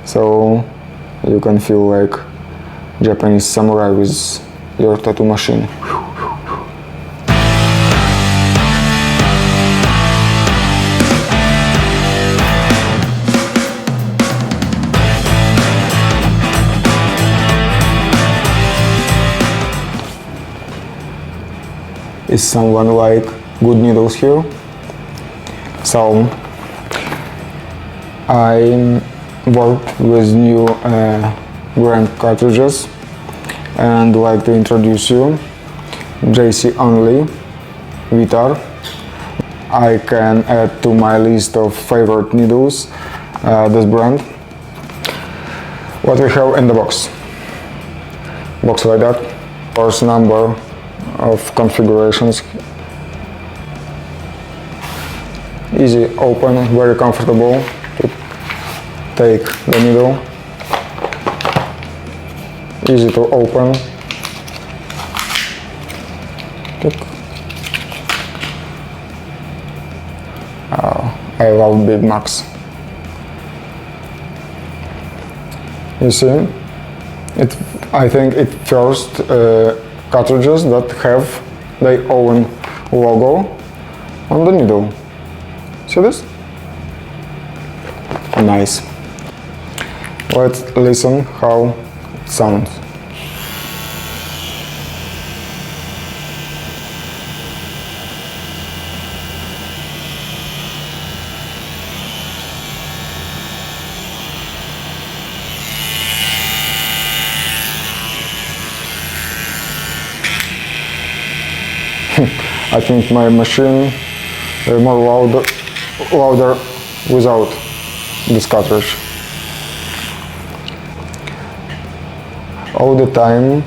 so you can feel like Japanese samurai with your tattoo machine. Is someone like good needles here? So I worked with new brand cartridges and like to introduce you JCONLY VETAR. I can add to my list of favorite needles this brand. What we have in the box like that, first number of configurations, easy open, very comfortable to take the needle, easy to open. I love big mags. You see, I think it first cartridges that have their own logo on the needle. See this? Nice. Let's listen how it sounds. I think my machine is more louder without this cartridge. All the time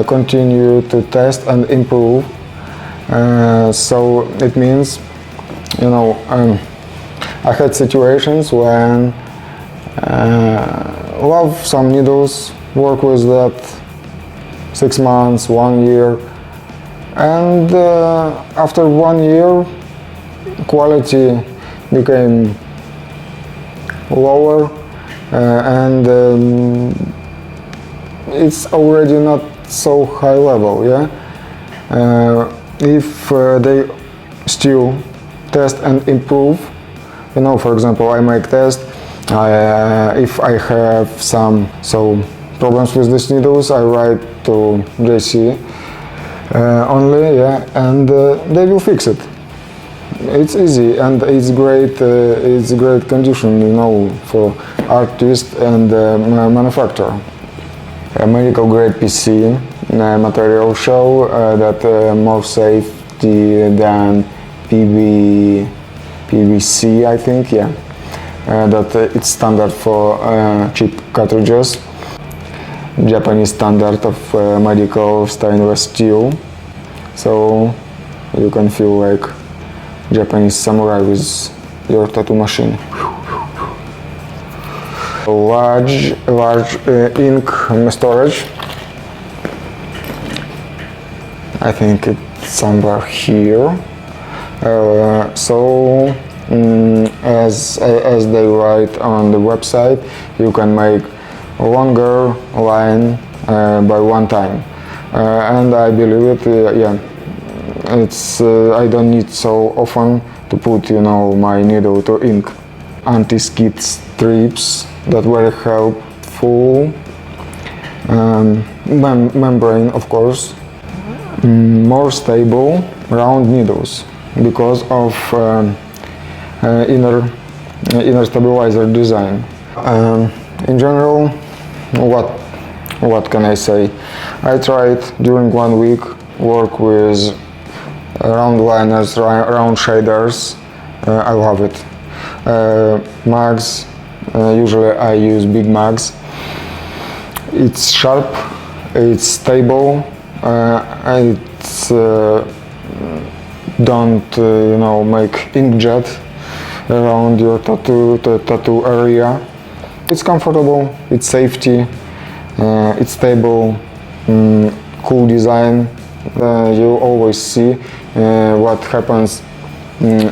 continue to test and improve. So it means, you know, I had situations when love some needles, work with that 6 months, 1 year, and after 1 year quality became lower and it's already not so high level, yeah. If they still test and improve, you know, for example, I make test, if I have some problems with these needles, I write to JC only, yeah, and they will fix it. It's easy and it's great condition, you know, for artist and manufacturer. A medical grade PC material show that more safety than PVC, I think, yeah. That it's standard for cheap cartridges. Japanese standard of medical stainless steel, so you can feel like Japanese samurai with your tattoo machine. Large ink storage. I think it's somewhere here. As they write on the website, you can make a longer line by one time, and I believe it. Yeah, it's I don't need so often to put, you know, my needle to ink. Anti-skid strips that were helpful. Membrane, of course. More stable round needles because of inner stabilizer design. In general, what can I say? I tried during 1 week work with round liners, round shaders. I love it. Mags, usually I use big mags. It's sharp, it's stable, it's don't you know, make inkjet around your tattoo area. It's comfortable, it's safety, it's stable, cool design. You always see what happens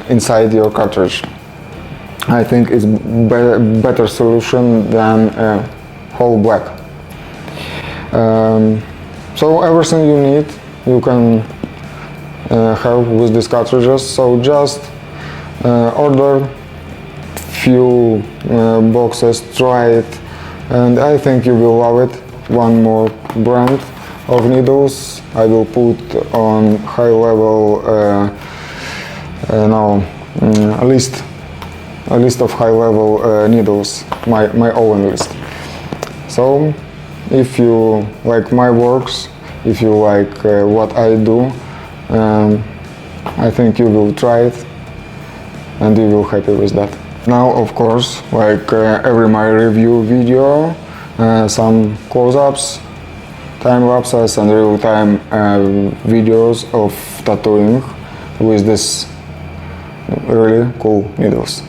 inside your cartridge. I think it's better solution than whole black. So everything you need you can have with these cartridges. So just order few boxes, try it, and I think you will love it. One more brand of needles I will put on high level a list of high level needles, my own list. So if you like my works, if you like what I do, I think you will try it and you will happy with that. Now, of course, like every my review video, some close-ups, time lapses and real-time videos of tattooing with this really cool needles.